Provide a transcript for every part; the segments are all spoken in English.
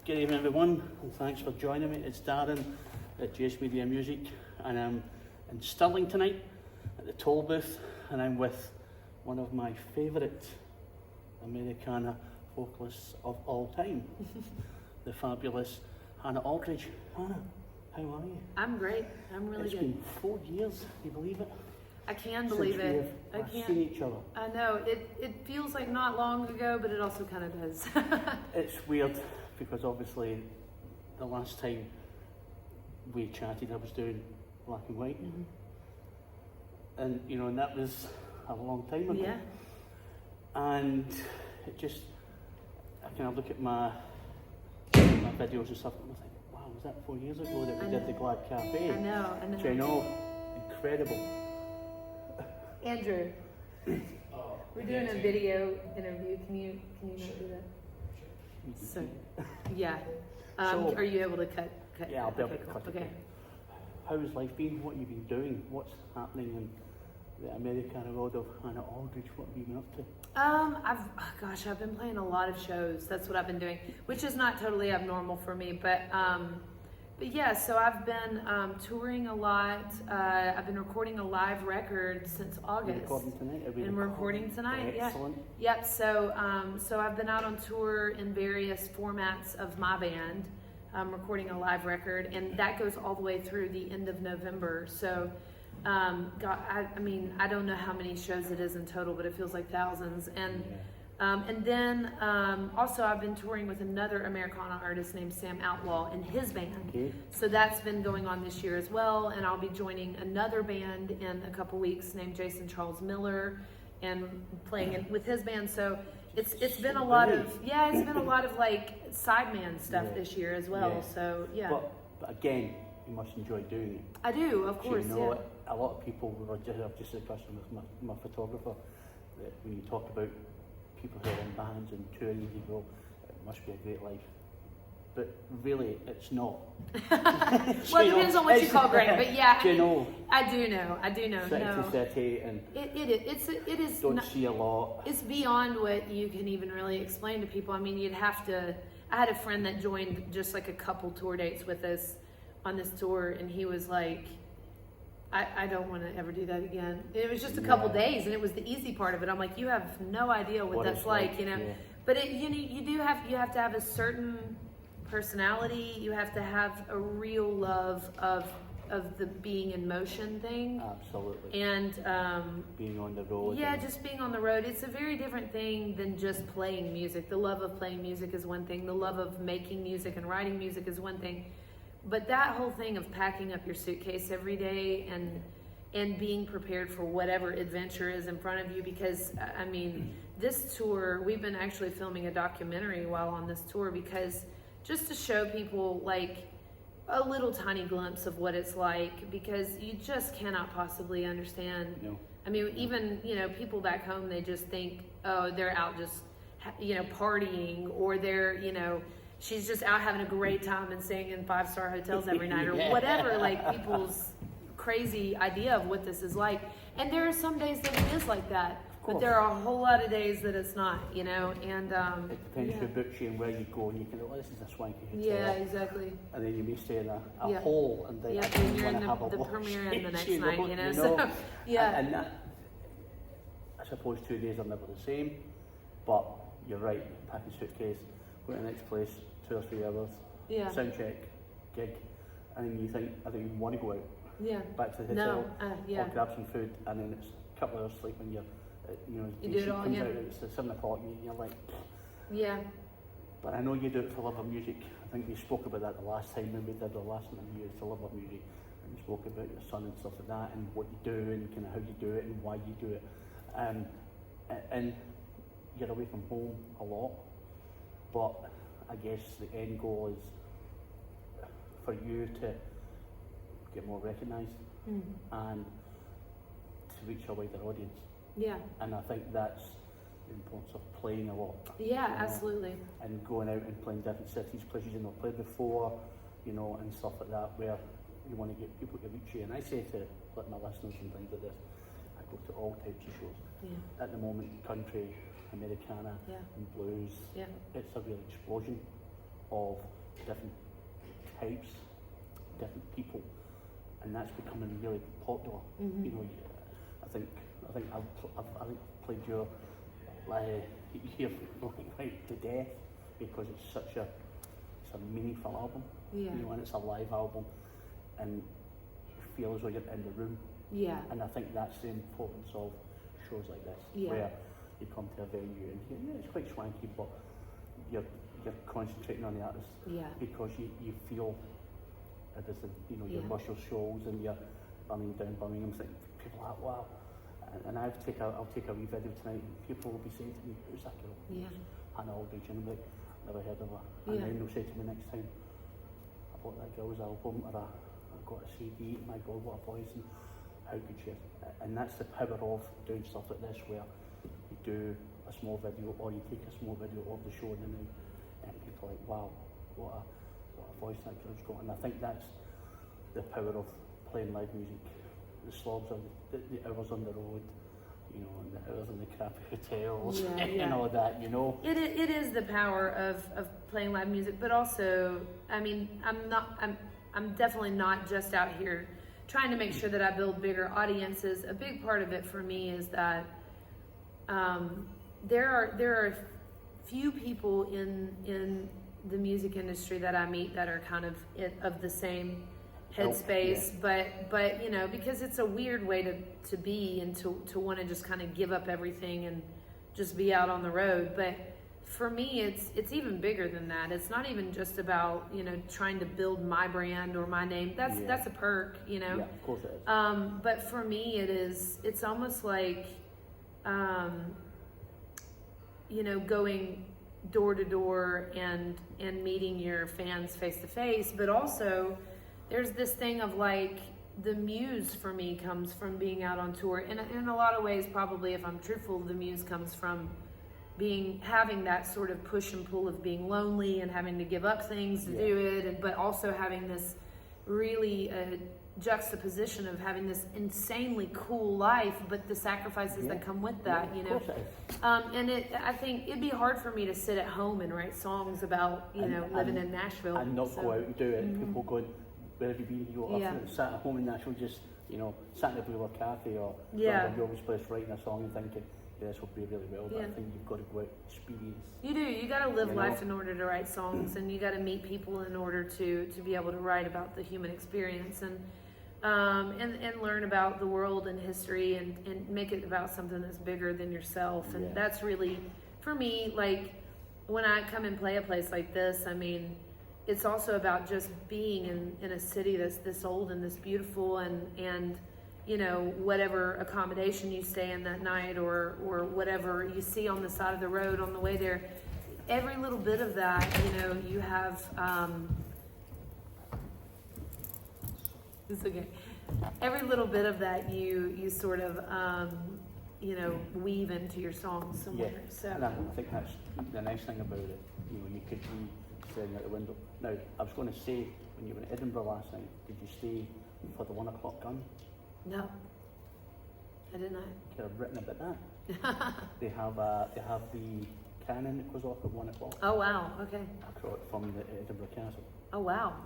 Good evening everyone, and thanks for joining me. It's Darren at JS Media Music, and I'm in Stirling tonight at the toll booth, and I'm with one of my favourite Americana vocalists of all time, the fabulous Hannah Aldridge. Hannah, how are you? I'm great. I'm really good. It's been 4 years, can you believe it? I can believe it. I can't. Seen each other. I know. It feels like not long ago, but it also kind of does. It's weird because obviously the last time we chatted I was doing Black and White. Mm-hmm. And you know, and that was a long time ago. Yeah. And it just, I kind of look at my videos and stuff and I think, wow, was that 4 years ago that we did the Glad Cafe? I know. Do you know? Incredible. Andrew, we're doing a video interview. Can you not do that? So, yeah. So, are you able to cut? Yeah, I'll be able to cool. cut it. Okay. How's life been? What have you been doing? What's happening in the Americana world of Hannah Aldridge? What have you been up to? I've been playing a lot of shows. That's what I've been doing, which is not totally abnormal for me. But yeah, so I've been touring a lot. I've been recording a live record since August. We're recording tonight. And we're recording tonight. Excellent. Yeah. Yep. So I've been out on tour in various formats of my band, recording a live record, and that goes all the way through the end of November. So. I mean, I don't know how many shows it is in total, but it feels like thousands. And then also I've been touring with another Americana artist named Sam Outlaw and his band. Okay. So that's been going on this year as well. And I'll be joining another band in a couple weeks named Jason Charles Miller and playing it with his band. So it's been a lot of like sideman stuff this year as well. Yeah. So yeah. But again, you must enjoy doing it. I do, of course. You know, a lot of people, I've just had a discussion with my photographer, that when you talk about people who are in bands and touring, you go, it must be a great life. But really, it's not. Well, it depends on what you call great, but yeah. Do you know? I do know. City to city, and it is. Don't see a lot. It's beyond what you can even really explain to people. I mean, you'd have to. I had a friend that joined just like a couple tour dates with us on this tour, and he was like, I don't want to ever do that again. It was just a couple days, and it was the easy part of it. I'm like, you have no idea what that's like, you know. Yeah. But you have to have a certain personality. You have to have a real love of the being in motion thing. Absolutely. And being on the road. Yeah, just being on the road. It's a very different thing than just playing music. The love of playing music is one thing. The love of making music and writing music is one thing. But that whole thing of packing up your suitcase every day and being prepared for whatever adventure is in front of you, because I mean, this tour, we've been actually filming a documentary while on this tour, because just to show people like a little tiny glimpse of what it's like, because you just cannot possibly understand. No. I mean, even, you know, people back home, they just think, oh, they're out just, you know, partying, or they're, you know, she's just out having a great time and staying in 5-star hotels every night, or whatever, like people's crazy idea of what this is like. And there are some days that it is like that, but there are a whole lot of days that it's not, you know. And it depends who books you and where you go, and you can, this is a swanky hotel. Yeah, exactly. And then you may stay in a hole, and then and you're in have the premiere in the next you know, night, you know. So, yeah. And that, I suppose 2 days are never the same, but you're right, packing suitcase, go to the next place, 2 or 3 hours, sound check, gig, and then you think, I don't even want to go out. Yeah. Back to the hotel, or grab some food, and then it's a couple of hours sleep when you do it all, comes out, it's 7 o'clock, you're like, yeah. But I know you do it for love of music. I think we spoke about that the last time when we did the last interview, it's for love of music, and we spoke about your son and stuff like that, and what you do, and kind of how you do it, and why you do it, and you're away from home a lot, but I guess the end goal is for you to get more recognised and to reach a wider audience. Yeah. And I think that's the importance of playing a lot. Yeah, absolutely. And going out and playing different cities, places you've not played before, you know, and stuff like that, where you want to get people to reach you. And I say to my listeners and things like this, I go to all types of shows. Yeah. At the moment, country, Americana, and blues. Yeah. It's a real explosion of different types, different people, and that's becoming really popular. You know, I think I've played your here right to death because it's a meaningful album. Yeah. You know, and it's a live album, and you feel as though you're in the room. Yeah. And I think that's the importance of shows like this, Yeah. where you come to a venue and it's quite swanky, but you're concentrating on the artist. Yeah. Because you feel everything, you know, your Yeah. muscle shoals and you're running down Birmingham, think people are like, wow. And I'll take a wee video tonight and people will be saying to me, who's that girl? Yeah. Hannah Aldridge, and I'm like, never heard of her. Yeah. And then they'll say to me next time, I bought that girl's album, or I got a CD, my God, what a voice, and how good she is. And that's the power of doing stuff like this, where you do a small video, or you take a small video of the show in the night, and people are like, wow, what a voice that girl's got. And I think that's the power of playing live music. The slogs of the hours on the road, you know, and the hours in the crappy hotels, and all that, you know. It is the power of playing live music, but also, I mean, I'm definitely not just out here trying to make sure that I build bigger audiences. A big part of it for me is that there are few people in the music industry that I meet that are kind of the same headspace, but you know, because it's a weird way to be and to want to just kind of give up everything and just be out on the road. But for me, it's even bigger than that. It's not even just about, you know, trying to build my brand or my name. That's a perk, you know. Yeah, of course it is. But for me, it's almost like, you know, going door to door and meeting your fans face to face, but also there's this thing of like, the muse for me comes from being out on tour. And in a lot of ways, probably, if I'm truthful, the muse comes from having that sort of push and pull of being lonely and having to give up things to do it, but also having this really juxtaposition of having this insanely cool life, but the sacrifices that come with that, you know. And I think it'd be hard for me to sit at home and write songs about, you know, living in Nashville and not go out and do it. People going, where have you been? You often sat at home in Nashville, just, you know, sat in a Blue Cafe or you always place writing a song and thinking, yeah, this will be really well, but I think you've got to go out and experience. You do. You got to live life in order to write songs, and you got to meet people in order to be able to write about the human experience and learn about the world and history and make it about something that's bigger than yourself. And that's really, for me, like when I come and play a place like this, I mean, it's also about just being in a city that's this old and this beautiful and you know, whatever accommodation you stay in that night or whatever you see on the side of the road on the way there, every little bit of that, you know, you have, it's okay. Every little bit of that you sort of, you know, weave into your songs somewhere. Yeah. So. And I think that's the nice thing about it. You know, you could be staring out the window. Now, I was going to say, when you were in Edinburgh last night, did you stay for the 1 o'clock gun? No, I did not. Could have written about that. They have the cannon that goes off at 1 o'clock. Oh wow! Okay. From the Edinburgh Castle. Oh wow,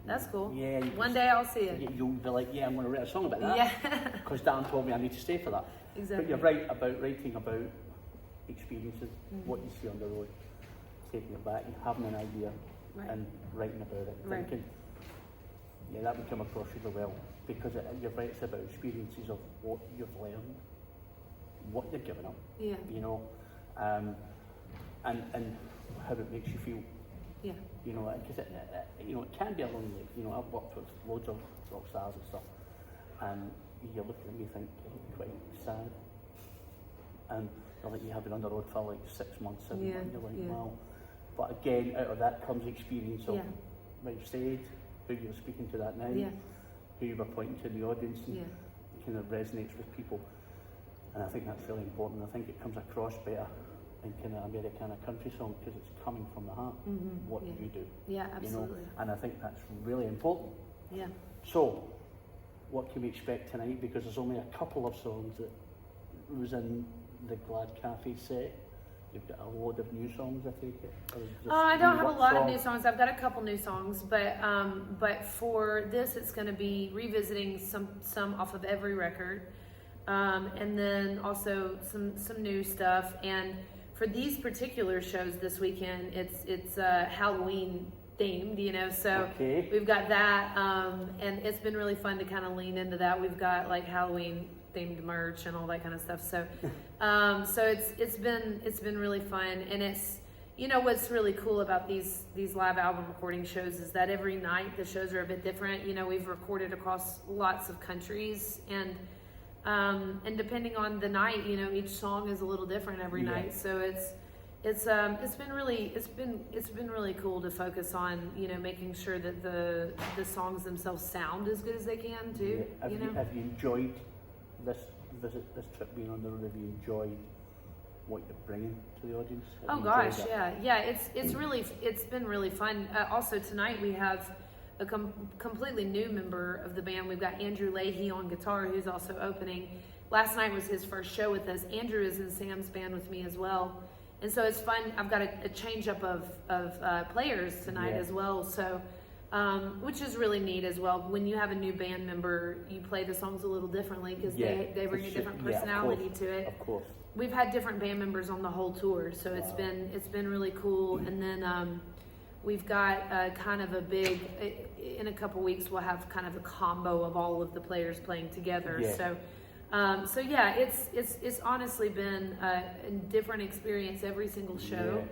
that's cool. Yeah. One day I'll see it. You'll be like, yeah, I'm going to write a song about that. Yeah. Because Darren told me I need to stay for that. Exactly. But you're right about writing about experiences, what you see on the road, taking it back and having an idea and writing about it. Thinking, yeah, that would come across really well. Because you're right, it's about experiences of what you've learned, what you're giving up, you know, and how it makes you feel. Yeah. You know, because you know, it can be a lonely. You know, I've worked with loads of rock stars and stuff, and you're looking at me think you're quite sad, and you're like, you have been on the road for like 6 months, 7 months, you're like, wow. But again, out of that comes the experience of what you said, who you were speaking to that night. Who you were pointing to in the audience, and it kind of resonates with people, and I think that's really important. I think it comes across better in kind of Americana country song because it's coming from the heart. What do you do? Yeah, absolutely. You know? And I think that's really important. Yeah. So, what can we expect tonight? Because there's only a couple of songs that was in the Glad Cafe set. you've got a load of new songs, I take it? Or just I don't have a lot of songs? new songs. I've got a couple new songs, but for this, it's going to be revisiting some off of every record, and then also some new stuff. And for these particular shows this weekend, it's Halloween themed, you know. So Okay. we've got that, and it's been really fun to kind of lean into that. We've got like Halloween themed merch and all that kind of stuff. So, so it's been really fun, and it's, you know, what's really cool about these live album recording shows is that every night the shows are a bit different. You know, we've recorded across lots of countries, and depending on the night, you know, each song is a little different every night. So it's been really cool to focus on, you know, making sure that the songs themselves sound as good as they can too. Yeah. Have you enjoyed this trip being on the road? Have you enjoyed what you're bringing to the audience? Oh gosh, yeah. It's been really fun. Also tonight we have a completely new member of the band. We've got Andrew Leahy on guitar, who's also opening. Last night was his first show with us. Andrew is in Sam's band with me as well, and so it's fun. I've got a change up of players tonight as well. So. Which is really neat as well. When you have a new band member, you play the songs a little differently because they bring a different personality to it. Of course. We've had different band members on the whole tour, so it's been really cool. And then we've got kind of a big. In a couple weeks, we'll have kind of a combo of all of the players playing together. Yeah. So yeah, it's honestly been a different experience every single show. Yeah.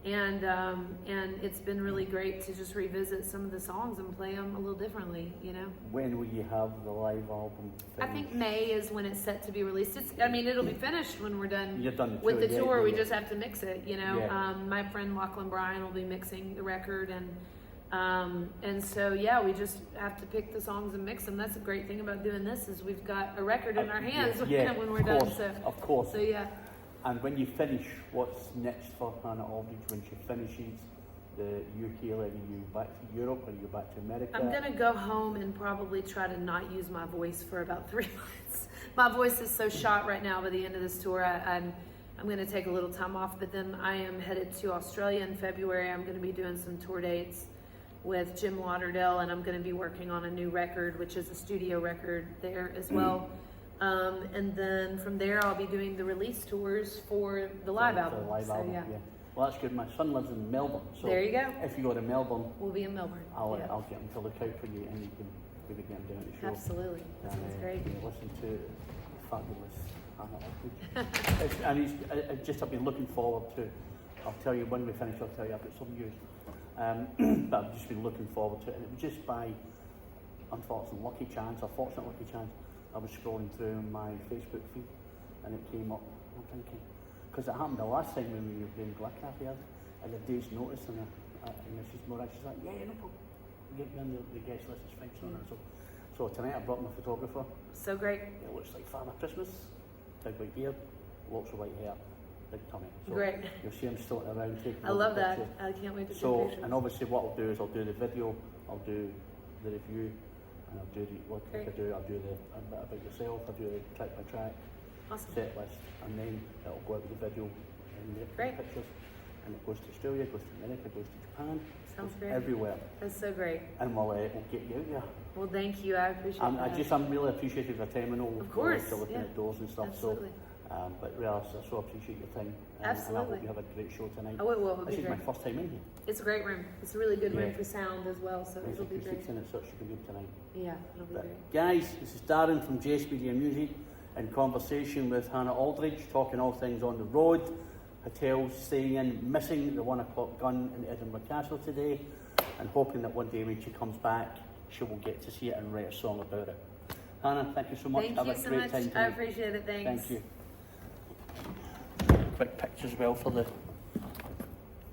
And it's been really great to just revisit some of the songs and play them a little differently, you know. When will you have the live album finished? I think May is when it's set to be released. It'll be finished when we're done. You're done with the tour. Yeah. We just have to mix it, you know. Yeah. My friend Lachlan Bryan will be mixing the record, and so we just have to pick the songs and mix them. That's the great thing about doing this is we've got a record in our hands when we're done. So of course. So yeah. And when you finish, what's next for Hannah Aldridge when she finishes the UK? Are you back to Europe? Are you back to America? I'm going to go home and probably try to not use my voice for about 3 months. My voice is so shot right now by the end of this tour. I'm going to take a little time off, but then I am headed to Australia in February. I'm going to be doing some tour dates with Jim Lauderdale, and I'm going to be working on a new record, which is a studio record there as well. And then from there, I'll be doing the release tours for the live album. Yeah. Well, that's good. My son lives in Melbourne, so there you go. If you go to Melbourne, we'll be in Melbourne. I'll get him to look out for you, and you can maybe get him down to the show. Absolutely, that sounds great. Listen to fabulous Hannah Aldridge. I've been looking forward to. I'll tell you when we finish. I'll tell you I've got some news. But I've just been looking forward to it, and it was just by unfortunate lucky chance, I was scrolling through my Facebook feed, and it came up. I'm thinking, because it happened the last time when we were doing Glasgow, I had a day's notice, and Mrs. Moran, she's like, no problem, get me on the guest list, it's fine, so tonight I brought my photographer. So great. It looks like Father Christmas, big white beard, lots of white hair, big tummy. So great. You'll see him stoking around taking I love that. pictures. I can't wait to see pictures. And obviously what I'll do is I'll do the video, I'll do the review, and I'll do I'll do a bit about yourself, I'll do the track by track set list, and then it'll go out with the video and the pictures, and it goes to Australia, goes to America, goes to Japan. Sounds great. Everywhere. That's so great. And we'll get you out there. Well, thank you. I appreciate that. I'm really appreciative of your time, and all. Of course. Looking at doors and stuff. Absolutely. But really, I so appreciate your time. Absolutely. And I hope you have a great show tonight. Oh, it will. This is my first time in here. It's a great room. It's a really good room for sound as well, so it'll be great. In it, so it should be good tonight. Yeah, it'll be great. Guys, this is Darren from JS Media Music in conversation with Hannah Aldridge, talking all things on the road, hotels, staying in, missing the 1 o'clock gun in Edinburgh Castle today, and hoping that one day when she comes back, she will get to see it and write a song about it. Hannah, thank you so much. Thank you so much. I appreciate it. Thanks. Thank you. Quick picture as well for the